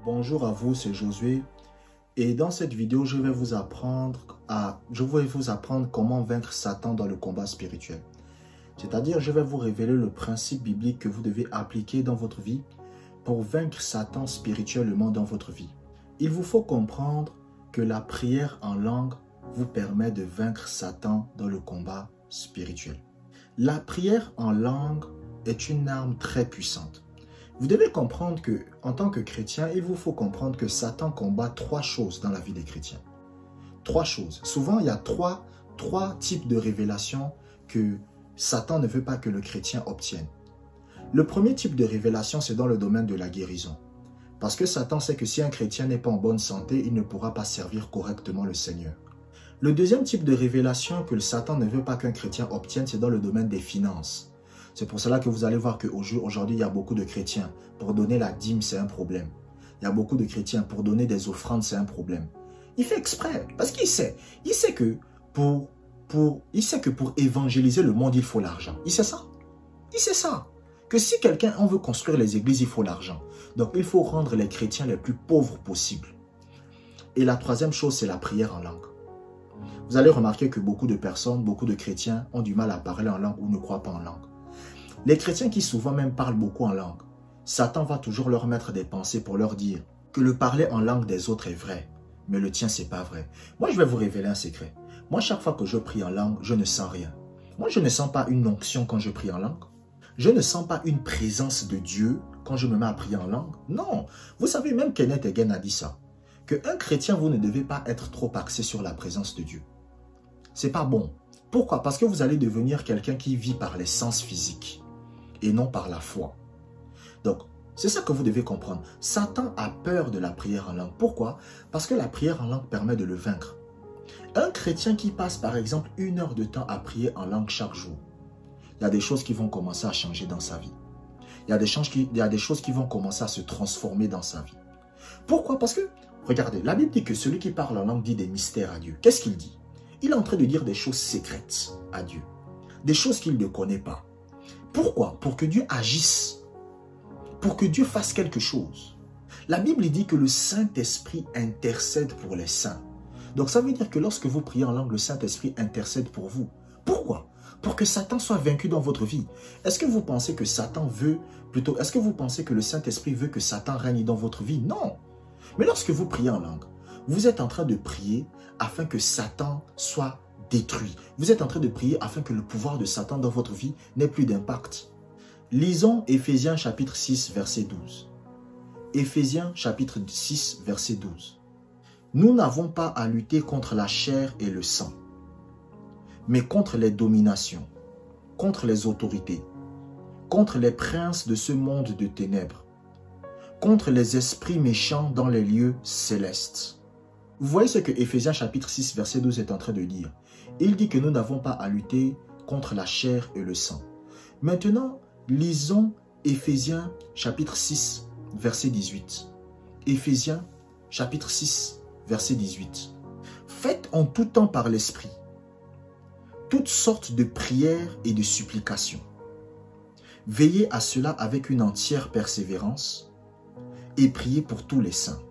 Bonjour à vous, c'est Josué et dans cette vidéo, je vais vous apprendre comment vaincre Satan dans le combat spirituel. C'est-à-dire, je vais vous révéler le principe biblique que vous devez appliquer dans votre vie pour vaincre Satan spirituellement dans votre vie. Il vous faut comprendre que la prière en langue vous permet de vaincre Satan dans le combat spirituel. La prière en langue est une arme très puissante. Vous devez comprendre que, en tant que chrétien, il vous faut comprendre que Satan combat trois choses dans la vie des chrétiens. Trois choses. Souvent, il y a trois types de révélations que Satan ne veut pas que le chrétien obtienne. Le premier type de révélation, c'est dans le domaine de la guérison. Parce que Satan sait que si un chrétien n'est pas en bonne santé, il ne pourra pas servir correctement le Seigneur. Le deuxième type de révélation que le Satan ne veut pas qu'un chrétien obtienne, c'est dans le domaine des finances. C'est pour cela que vous allez voir qu'aujourd'hui, il y a beaucoup de chrétiens. Pour donner la dîme, c'est un problème. Il y a beaucoup de chrétiens. Pour donner des offrandes, c'est un problème. Il fait exprès. Parce qu'il sait. Il sait que pour évangéliser le monde, il faut l'argent. Il sait ça. Il sait ça. Que si quelqu'un veut construire les églises, il faut l'argent. Donc, il faut rendre les chrétiens les plus pauvres possibles. Et la troisième chose, c'est la prière en langue. Vous allez remarquer que beaucoup de personnes, beaucoup de chrétiens ont du mal à parler en langue ou ne croient pas en langue. Les chrétiens qui souvent même parlent beaucoup en langue, Satan va toujours leur mettre des pensées pour leur dire que le parler en langue des autres est vrai, mais le tien c'est pas vrai. Moi je vais vous révéler un secret. Moi chaque fois que je prie en langue, je ne sens rien. Moi je ne sens pas une onction quand je prie en langue. Je ne sens pas une présence de Dieu quand je me mets à prier en langue. Non, vous savez même Kenneth Hagin a dit ça. Qu'un chrétien, vous ne devez pas être trop axé sur la présence de Dieu. C'est pas bon. Pourquoi? Parce que vous allez devenir quelqu'un qui vit par les sens physiques et non par la foi. Donc, c'est ça que vous devez comprendre. Satan a peur de la prière en langue. Pourquoi? Parce que la prière en langue permet de le vaincre. Un chrétien qui passe par exemple 1 heure de temps à prier en langue chaque jour, il y a des choses qui vont commencer à changer dans sa vie. Il y a des choses qui vont commencer à se transformer dans sa vie. Pourquoi? Parce que, regardez, la Bible dit que celui qui parle en langue dit des mystères à Dieu. Qu'est-ce qu'il dit? Il est en train de dire des choses secrètes à Dieu. Des choses qu'il ne connaît pas. Pourquoi? Pour que Dieu agisse. Pour que Dieu fasse quelque chose. La Bible dit que le Saint-Esprit intercède pour les saints. Donc ça veut dire que lorsque vous priez en langue, le Saint-Esprit intercède pour vous. Pourquoi? Pour que Satan soit vaincu dans votre vie. Est-ce que vous pensez que est-ce que vous pensez que le Saint-Esprit veut que Satan règne dans votre vie? Non. Mais lorsque vous priez en langue, vous êtes en train de prier afin que Satan soit détruit. Vous êtes en train de prier afin que le pouvoir de Satan dans votre vie n'ait plus d'impact. Lisons Éphésiens chapitre 6, verset 12. Éphésiens chapitre 6, verset 12. Nous n'avons pas à lutter contre la chair et le sang, mais contre les dominations, contre les autorités, contre les princes de ce monde de ténèbres, contre les esprits méchants dans les lieux célestes. Vous voyez ce que Éphésiens chapitre 6, verset 12 est en train de dire. Il dit que nous n'avons pas à lutter contre la chair et le sang. Maintenant, lisons Éphésiens chapitre 6, verset 18. Éphésiens chapitre 6, verset 18. Faites en tout temps par l'Esprit toutes sortes de prières et de supplications. Veillez à cela avec une entière persévérance et priez pour tous les saints.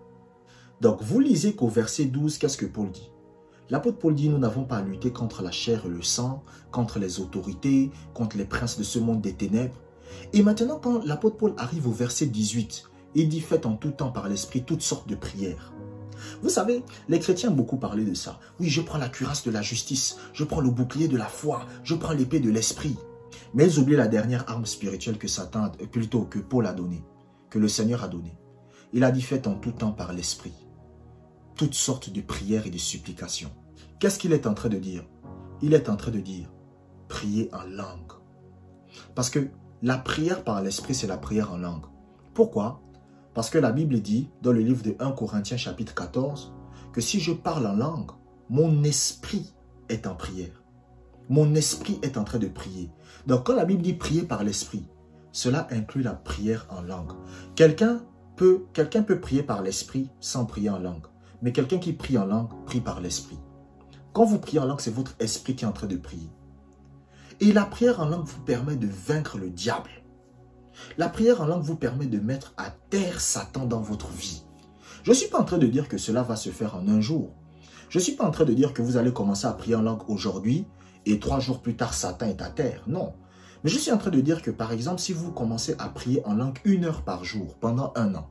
Donc, vous lisez qu'au verset 12, qu'est-ce que Paul dit? L'apôtre Paul dit, nous n'avons pas à lutter contre la chair et le sang, contre les autorités, contre les princes de ce monde des ténèbres. Et maintenant, quand l'apôtre Paul arrive au verset 18, il dit, faites en tout temps par l'Esprit toutes sortes de prières. Vous savez, les chrétiens ont beaucoup parlé de ça. Oui, je prends la cuirasse de la justice, je prends le bouclier de la foi, je prends l'épée de l'esprit. Mais ils oublient la dernière arme spirituelle que Paul a donnée, que le Seigneur a donnée. Il a dit, faites en tout temps par l'Esprit toutes sortes de prières et de supplications. Qu'est-ce qu'il est en train de dire? Il est en train de dire, priez en langue. Parce que la prière par l'Esprit, c'est la prière en langue. Pourquoi? Parce que la Bible dit, dans le livre de 1 Corinthiens chapitre 14, que si je parle en langue, mon esprit est en prière. Mon esprit est en train de prier. Donc quand la Bible dit prier par l'Esprit, cela inclut la prière en langue. Quelqu'un peut prier par l'Esprit sans prier en langue. Mais quelqu'un qui prie en langue, prie par l'Esprit. Quand vous priez en langue, c'est votre esprit qui est en train de prier. Et la prière en langue vous permet de vaincre le diable. La prière en langue vous permet de mettre à terre Satan dans votre vie. Je ne suis pas en train de dire que cela va se faire en un jour. Je ne suis pas en train de dire que vous allez commencer à prier en langue aujourd'hui et 3 jours plus tard, Satan est à terre. Non. Mais je suis en train de dire que, par exemple, si vous commencez à prier en langue 1 heure par jour pendant 1 an,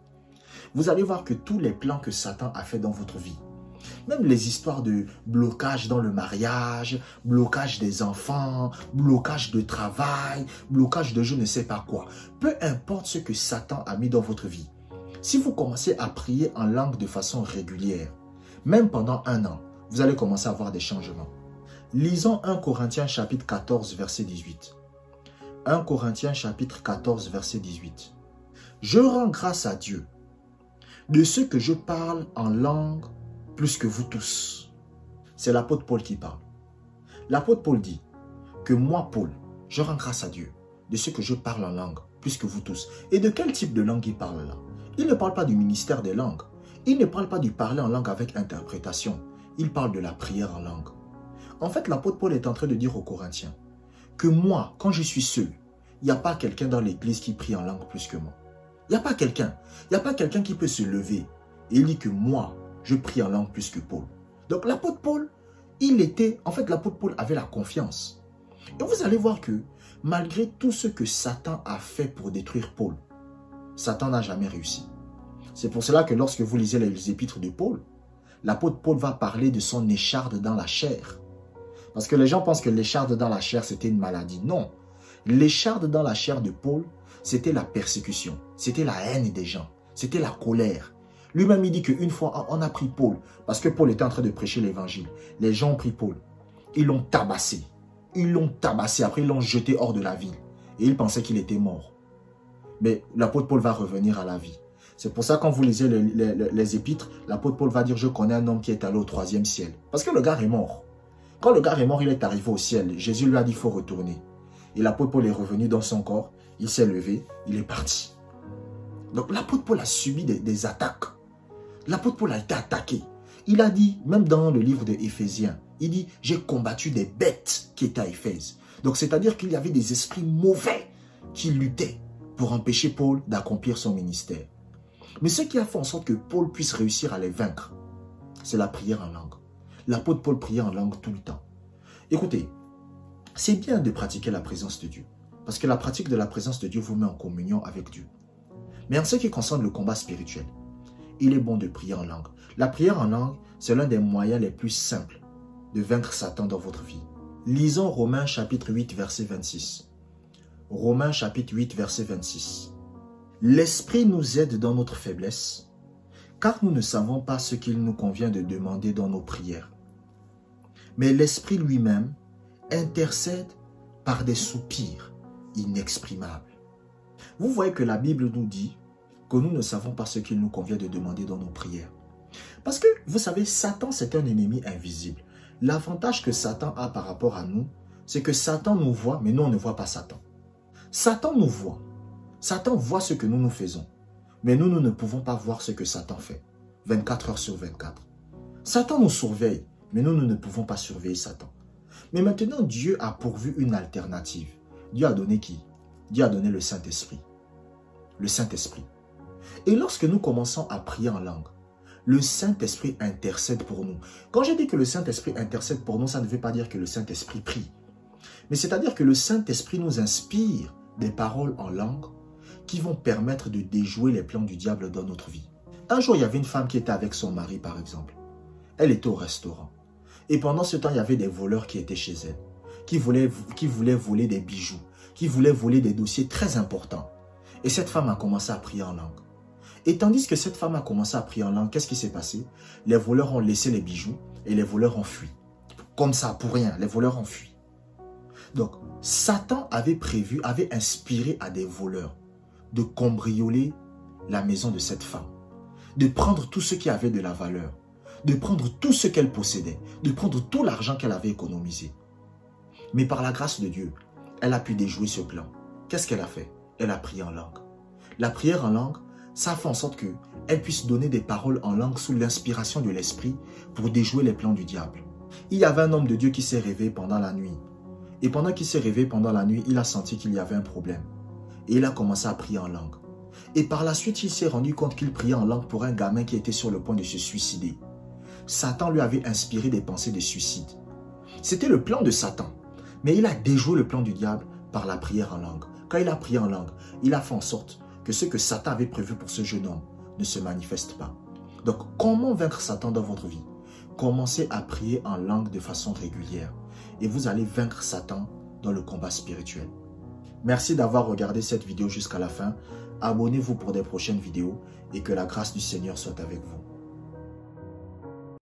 vous allez voir que tous les plans que Satan a fait dans votre vie, même les histoires de blocage dans le mariage, blocage des enfants, blocage de travail, blocage de je ne sais pas quoi, peu importe ce que Satan a mis dans votre vie, si vous commencez à prier en langue de façon régulière, même pendant 1 an, vous allez commencer à voir des changements. Lisons 1 Corinthiens chapitre 14, verset 18. 1 Corinthiens chapitre 14, verset 18. Je rends grâce à Dieu de ce que je parle en langue plus que vous tous. C'est l'apôtre Paul qui parle. L'apôtre Paul dit que moi, Paul, je rends grâce à Dieu de ce que je parle en langue plus que vous tous. Et de quel type de langue il parle là? Il ne parle pas du ministère des langues. Il ne parle pas du parler en langue avec interprétation. Il parle de la prière en langue. En fait, l'apôtre Paul est en train de dire aux Corinthiens que moi, quand je suis seul, il n'y a pas quelqu'un dans l'église qui prie en langue plus que moi. Il n'y a pas quelqu'un. Il n'y a pas quelqu'un qui peut se lever. Et il dit que moi, je prie en langue plus que Paul. Donc l'apôtre Paul, l'apôtre Paul avait la confiance. Et vous allez voir que malgré tout ce que Satan a fait pour détruire Paul, Satan n'a jamais réussi. C'est pour cela que lorsque vous lisez les épîtres de Paul, l'apôtre Paul va parler de son écharde dans la chair. Parce que les gens pensent que l'écharde dans la chair, c'était une maladie. Non. L'écharde dans la chair de Paul, c'était la persécution. C'était la haine des gens. C'était la colère. Lui-même, il dit qu'une fois, on a pris Paul. Parce que Paul était en train de prêcher l'évangile. Les gens ont pris Paul. Ils l'ont tabassé. Ils l'ont tabassé. Après, ils l'ont jeté hors de la ville. Et ils pensaient qu'il était mort. Mais l'apôtre Paul va revenir à la vie. C'est pour ça quand vous lisez les épîtres, l'apôtre Paul va dire « Je connais un homme qui est allé au 3e ciel ». Parce que le gars est mort. Quand le gars est mort, il est arrivé au ciel. Jésus lui a dit « Il faut retourner ». Et l'apôtre Paul est revenu dans son corps. Il s'est levé. Il est parti. Donc l'apôtre Paul a subi des attaques. L'apôtre Paul a été attaqué. Il a dit, même dans le livre de Éphésiens, il dit « J'ai combattu des bêtes qui étaient à Éphèse ». Donc c'est-à-dire qu'il y avait des esprits mauvais qui luttaient pour empêcher Paul d'accomplir son ministère. Mais ce qui a fait en sorte que Paul puisse réussir à les vaincre, c'est la prière en langue. L'apôtre Paul priait en langue tout le temps. Écoutez, c'est bien de pratiquer la présence de Dieu. Parce que la pratique de la présence de Dieu vous met en communion avec Dieu. Mais en ce qui concerne le combat spirituel, il est bon de prier en langue. La prière en langue, c'est l'un des moyens les plus simples de vaincre Satan dans votre vie. Lisons Romains chapitre 8, verset 26. Romains chapitre 8, verset 26. L'Esprit nous aide dans notre faiblesse, car nous ne savons pas ce qu'il nous convient de demander dans nos prières. Mais l'Esprit lui-même intercède par des soupirs inexprimables. Vous voyez que la Bible nous dit que nous ne savons pas ce qu'il nous convient de demander dans nos prières. Parce que, vous savez, Satan, c'est un ennemi invisible. L'avantage que Satan a par rapport à nous, c'est que Satan nous voit, mais nous, on ne voit pas Satan. Satan nous voit. Satan voit ce que nous faisons. Mais nous ne pouvons pas voir ce que Satan fait. 24 heures sur 24. Satan nous surveille, mais nous ne pouvons pas surveiller Satan. Mais maintenant, Dieu a pourvu une alternative. Dieu a donné qui? Dieu a donné le Saint-Esprit. Le Saint-Esprit. Et lorsque nous commençons à prier en langue, le Saint-Esprit intercède pour nous. Quand je dis que le Saint-Esprit intercède pour nous, ça ne veut pas dire que le Saint-Esprit prie. Mais c'est-à-dire que le Saint-Esprit nous inspire des paroles en langue qui vont permettre de déjouer les plans du diable dans notre vie. Un jour, il y avait une femme qui était avec son mari, par exemple. Elle était au restaurant. Et pendant ce temps, il y avait des voleurs qui étaient chez elle, qui voulaient voler des bijoux, qui voulaient voler des dossiers très importants. Et cette femme a commencé à prier en langue. Et tandis que cette femme a commencé à prier en langue, qu'est-ce qui s'est passé? Les voleurs ont laissé les bijoux et les voleurs ont fui. Comme ça, pour rien, les voleurs ont fui. Donc, Satan avait prévu, avait inspiré à des voleurs de cambrioler la maison de cette femme, de prendre tout ce qui avait de la valeur, de prendre tout ce qu'elle possédait, de prendre tout l'argent qu'elle avait économisé. Mais par la grâce de Dieu, elle a pu déjouer ce plan. Qu'est-ce qu'elle a fait? Elle a prié en langue. La prière en langue, ça fait en sorte qu'elle puisse donner des paroles en langue sous l'inspiration de l'esprit pour déjouer les plans du diable. Il y avait un homme de Dieu qui s'est réveillé pendant la nuit. Et pendant qu'il s'est réveillé pendant la nuit, il a senti qu'il y avait un problème. Et il a commencé à prier en langue. Et par la suite, il s'est rendu compte qu'il priait en langue pour un gamin qui était sur le point de se suicider. Satan lui avait inspiré des pensées de suicide. C'était le plan de Satan. Mais il a déjoué le plan du diable par la prière en langue. Quand il a prié en langue, il a fait en sorte que ce que Satan avait prévu pour ce jeune homme ne se manifeste pas. Donc, comment vaincre Satan dans votre vie? Commencez à prier en langue de façon régulière et vous allez vaincre Satan dans le combat spirituel. Merci d'avoir regardé cette vidéo jusqu'à la fin. Abonnez-vous pour des prochaines vidéos et que la grâce du Seigneur soit avec vous.